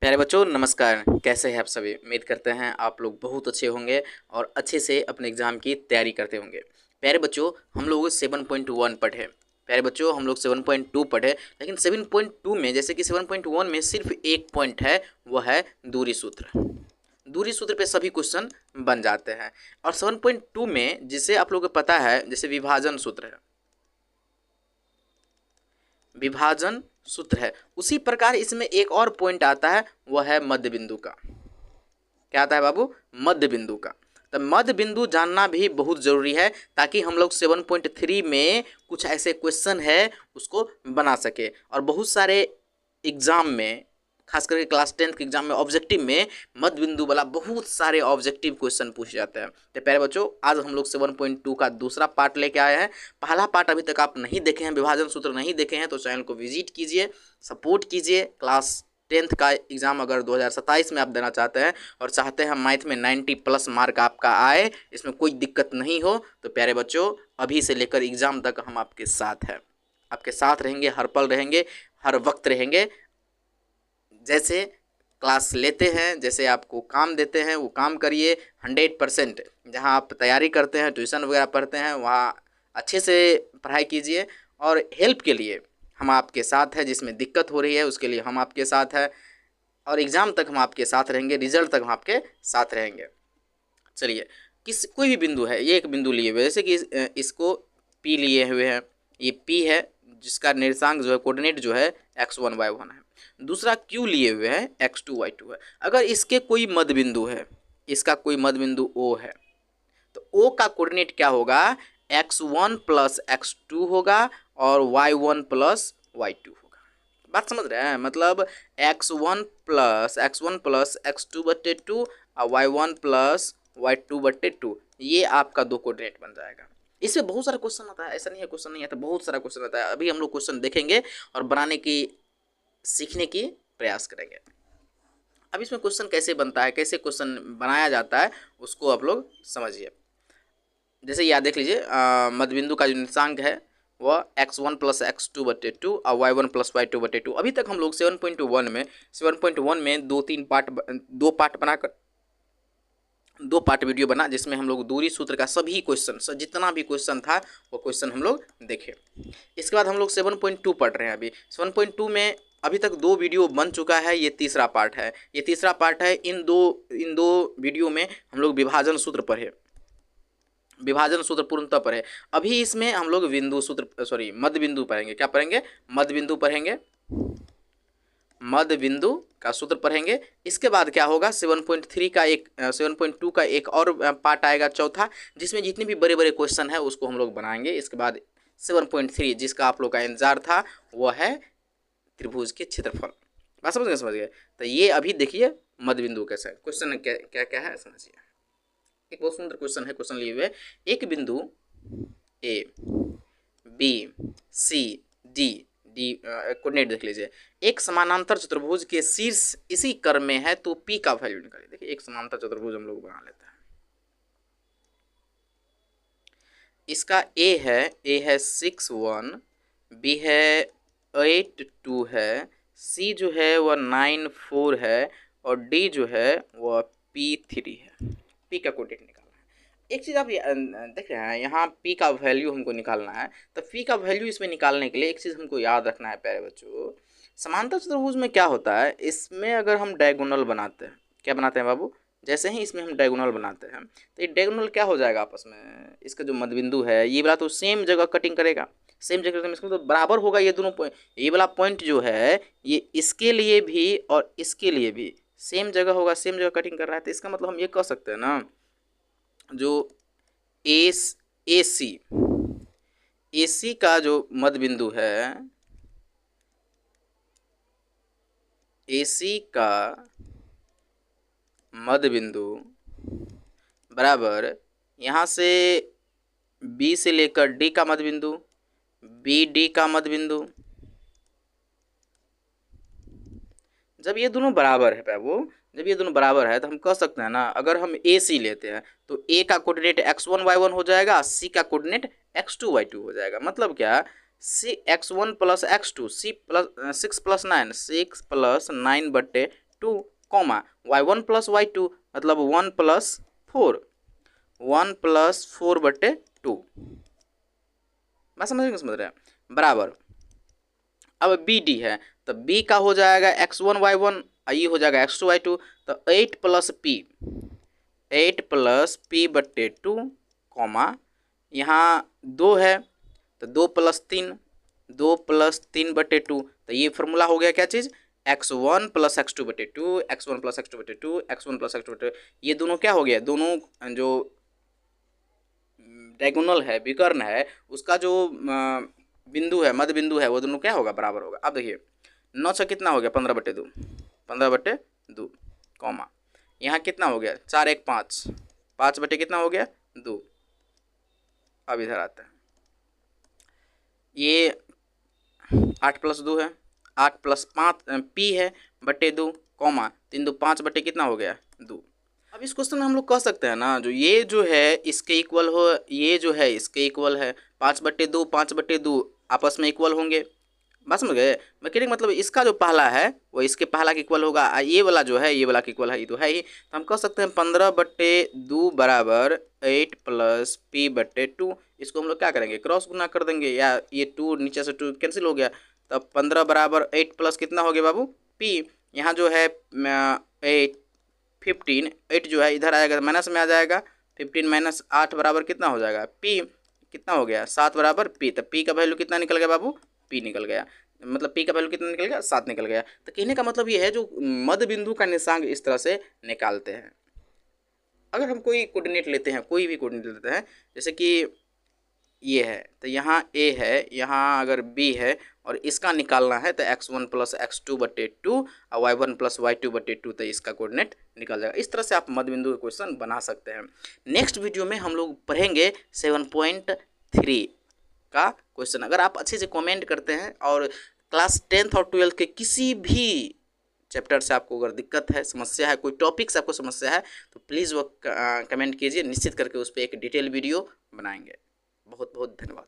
प्यारे बच्चों नमस्कार। कैसे हैं आप सभी? उम्मीद करते हैं आप लोग बहुत अच्छे होंगे और अच्छे से अपने एग्ज़ाम की तैयारी करते होंगे। प्यारे बच्चों हम लोग 7.1 पढ़े। प्यारे बच्चों हम लोग 7.2 पढ़े, लेकिन 7.2 में जैसे कि 7.1 में सिर्फ एक पॉइंट है, वो है दूरी सूत्र। दूरी सूत्र पे सभी क्वेश्चन बन जाते हैं। और 7.2 में जिसे आप लोगों को पता है जैसे विभाजन सूत्र है, विभाजन सूत्र है, उसी प्रकार इसमें एक और पॉइंट आता है, वह है मध्य बिंदु का। क्या आता है बाबू? मध्य बिंदु का। तो मध्य बिंदु जानना भी बहुत ज़रूरी है, ताकि हम लोग 7.3 में कुछ ऐसे क्वेश्चन है उसको बना सके। और बहुत सारे एग्ज़ाम में, खास करके क्लास 10 के एग्जाम में, ऑब्जेक्टिव में मध्य बिंदु वाला बहुत सारे ऑब्जेक्टिव क्वेश्चन पूछे जाते हैं। तो प्यारे बच्चों आज हम लोग 7.2 का दूसरा पार्ट लेके आए हैं। पहला पार्ट अभी तक आप नहीं देखे हैं, विभाजन सूत्र नहीं देखे हैं, तो चैनल को विजिट कीजिए, सपोर्ट कीजिए। क्लास 10th का एग्ज़ाम अगर 2027 में आप देना चाहते हैं और चाहते हैं मैथ में 90+ मार्क आपका आए, इसमें कोई दिक्कत नहीं हो, तो प्यारे बच्चों अभी से लेकर एग्ज़ाम तक हम आपके साथ हैं, आपके साथ रहेंगे, हर पल रहेंगे, हर वक्त रहेंगे। जैसे क्लास लेते हैं, जैसे आपको काम देते हैं वो काम करिए 100%। जहाँ आप तैयारी करते हैं, ट्यूशन वगैरह पढ़ते हैं, वहाँ अच्छे से पढ़ाई कीजिए। और हेल्प के लिए हम आपके साथ हैं, जिसमें दिक्कत हो रही है उसके लिए हम आपके साथ हैं, और एग्ज़ाम तक हम आपके साथ रहेंगे, रिजल्ट तक हम आपके साथ रहेंगे। चलिए, कोई भी बिंदु है, ये एक बिंदु लिए हुए, जैसे कि इसको P लिए हुए हैं, ये P है जिसका निर्देशांक जो है, कोऑर्डिनेट जो है x1 y1 है। दूसरा Q लिए हुए हैं, x2 y2 है। अगर इसके कोई मध्य बिंदु है, इसका कोई मध्य बिंदु O है, तो O का कोऑर्डिनेट क्या होगा? x1 प्लस x2 होगा और y1 प्लस y2 होगा। बात समझ रहे हैं? मतलब x1 प्लस x2 बटे 2 और y1 प्लस y2 बटे 2, ये आपका दो कोऑर्डिनेट बन जाएगा। इसमें बहुत सारा क्वेश्चन आता है, ऐसा नहीं है क्वेश्चन नहीं आता, बहुत सारा क्वेश्चन आता है। अभी हम लोग क्वेश्चन देखेंगे और बनाने की, सीखने की प्रयास करेंगे। अब इसमें क्वेश्चन कैसे बनता है, कैसे क्वेश्चन बनाया जाता है, उसको आप लोग समझिए। जैसे याद देख लीजिए, मध्य बिंदु का जो निर्देशांक है वह x1 प्लस x2 बटे 2 और y1 प्लस y2 बटे 2। अभी तक हम लोग 7.1 में दो पार्ट वीडियो बना, जिसमें हम लोग दूरी सूत्र का सभी क्वेश्चन, जितना भी क्वेश्चन था वो क्वेश्चन हम लोग देखे। इसके बाद हम लोग 7.2 पढ़ रहे हैं। अभी 7.2 में अभी तक दो वीडियो बन चुका है, ये तीसरा पार्ट है। ये तीसरा पार्ट है। इन दो वीडियो में हम लोग विभाजन सूत्र पढ़े, विभाजन सूत्र पूर्णतः पढ़े। अभी इसमें हम लोग मध्य बिंदु पढ़ेंगे। क्या पढ़ेंगे? मध्य बिंदु पढ़ेंगे, मध्य बिंदु का सूत्र पढ़ेंगे। इसके बाद क्या होगा, 7.2 का एक और पार्ट आएगा, चौथा, जिसमें जितने भी बड़े बड़े क्वेश्चन है उसको हम लोग बनाएंगे। इसके बाद 7.3 जिसका आप लोग का इंतजार था, वो है त्रिभुज के क्षेत्रफल। बात समझ गए? तो ये अभी देखिए मध्य बिंदु कैसा है, क्वेश्चन क्या क्या है समझिए। एक बहुत सुंदर क्वेश्चन है, क्वेश्चन लिए हुए, एक बिंदु A B C D coordinate देख लीजिए, एक समानांतर चतुर्भुज के शीर्ष इसी क्रम में है, तो P का वैल्यू निकालिए। देखिए एक समानांतर चतुर्भुज हम लोग बना लेते हैं। इसका A है 6 1, B है 8 2 है, C जो है वह 9 4 है और D जो है वह P3 है। P का कोऑर्डिनेट निकालना है। एक चीज़ आप देख रहे हैं, यहाँ P का वैल्यू हमको निकालना है। तो P का वैल्यू इसमें निकालने के लिए एक चीज़ हमको याद रखना है प्यारे बच्चों। समांतर चतुर्भुज में क्या होता है, इसमें अगर हम डायगोनल बनाते हैं, क्या बनाते हैं बाबू? जैसे ही इसमें हम डायगोनल बनाते हैं, तो ये डायगोनल क्या हो जाएगा आपस में, इसका जो मध्यबिंदु है ये वाला तो सेम जगह कटिंग करेगा, सेम जगह में, इसमें तो बराबर होगा ये दोनों पॉइंट। ये वाला पॉइंट जो है ये इसके लिए भी और इसके लिए भी सेम जगह होगा, सेम जगह कटिंग कर रहा है। तो इसका मतलब हम ये कह सकते हैं ना, जो ए सी का जो मध्य बिंदु है, AC का मध्य बिंदु बराबर यहाँ से B से लेकर D का मध्य बिंदु, BD का मध्य बिंदु। जब ये दोनों बराबर है बाबू, जब ये दोनों बराबर है तो हम कह सकते हैं ना, अगर हम AC लेते हैं तो A का कोऑर्डिनेट x1 y1 हो जाएगा, C का कोऑर्डिनेट x2 y2 हो जाएगा। मतलब क्या, x1 प्लस x2, 6 प्लस 9 बटे 2 कॉमा y1 प्लस y2 मतलब 1 प्लस 4 बटे 2। मैं समझ रहे हैं बराबर। अब बी डी है तो बी का हो जाएगा x1 y1 ये हो जाएगा x2 y2 तो 8 प्लस पी बटे 2 कॉमा यहाँ 2 है तो 2 प्लस 3 बटे 2 तो ये फार्मूला हो गया क्या चीज़ x1 प्लस x2 बटे 2 x1 प्लस x2 बटे 2 x1 प्लस x2 बटे 2। ये दोनों क्या हो गया दोनों जो डायगोनल है विकर्ण है उसका जो बिंदु है मध्य बिंदु है वो दोनों क्या होगा बराबर होगा। अब देखिए 9 से कितना हो गया 15/2 कॉमा यहाँ कितना हो गया 4 1 5 बटे कितना हो गया 2। अब इधर आता है ये 8 प्लस 2 है 8 प्लस 5 पी है बटे 2 कॉमा 3 2 5 बटे कितना हो गया 2। अब इस क्वेश्चन में हम लोग कह सकते हैं ना जो ये जो है इसके इक्वल हो ये जो है इसके इक्वल है 5/2 आपस में इक्वल होंगे। बस समझ गए मैकेनिक मतलब इसका जो पहला है वो इसके पहला के इक्वल होगा ये वाला जो है ये वाला के इक्वल है ये तो है ही। तो हम कह सकते हैं 15/2 बराबर 8 प्लस पी बटे 2। इसको हम लोग क्या करेंगे क्रॉस गुना कर देंगे या ये 2 नीचे से 2 कैंसिल हो गया तब 15 बराबर 8 प्लस कितना हो गया बाबू पी। यहाँ जो है 8 जो है इधर आएगा माइनस में आ जाएगा 15 माइनस 8 बराबर कितना हो जाएगा पी कितना हो गया 7 बराबर पी। तो पी का वैल्यू कितना निकल गया बाबू पी निकल गया मतलब पी का वैल्यू कितना निकल गया 7 निकल गया। तो कहने का मतलब ये है जो मध्य बिंदु का निशांक इस तरह से निकालते हैं। अगर हम कोई कोऑर्डिनेट लेते हैं कोई भी कोऑर्डिनेट लेते हैं जैसे कि ये है तो यहाँ ए है यहाँ अगर बी है और इसका निकालना है तो x1 प्लस x2 बटे 2 और y1 प्लस y2 बटे 2 तो इसका कोऑर्डिनेट निकल जाएगा। इस तरह से आप मध्य बिंदु का क्वेश्चन बना सकते हैं। नेक्स्ट वीडियो में हम लोग पढ़ेंगे 7.3 का क्वेश्चन। अगर आप अच्छे से कमेंट करते हैं और क्लास 10th और 12th के किसी भी चैप्टर से आपको अगर दिक्कत है समस्या है कोई टॉपिक से आपको समस्या है तो प्लीज़ वो कमेंट कीजिए निश्चित करके उस पर एक डिटेल वीडियो बनाएंगे। बहुत बहुत धन्यवाद।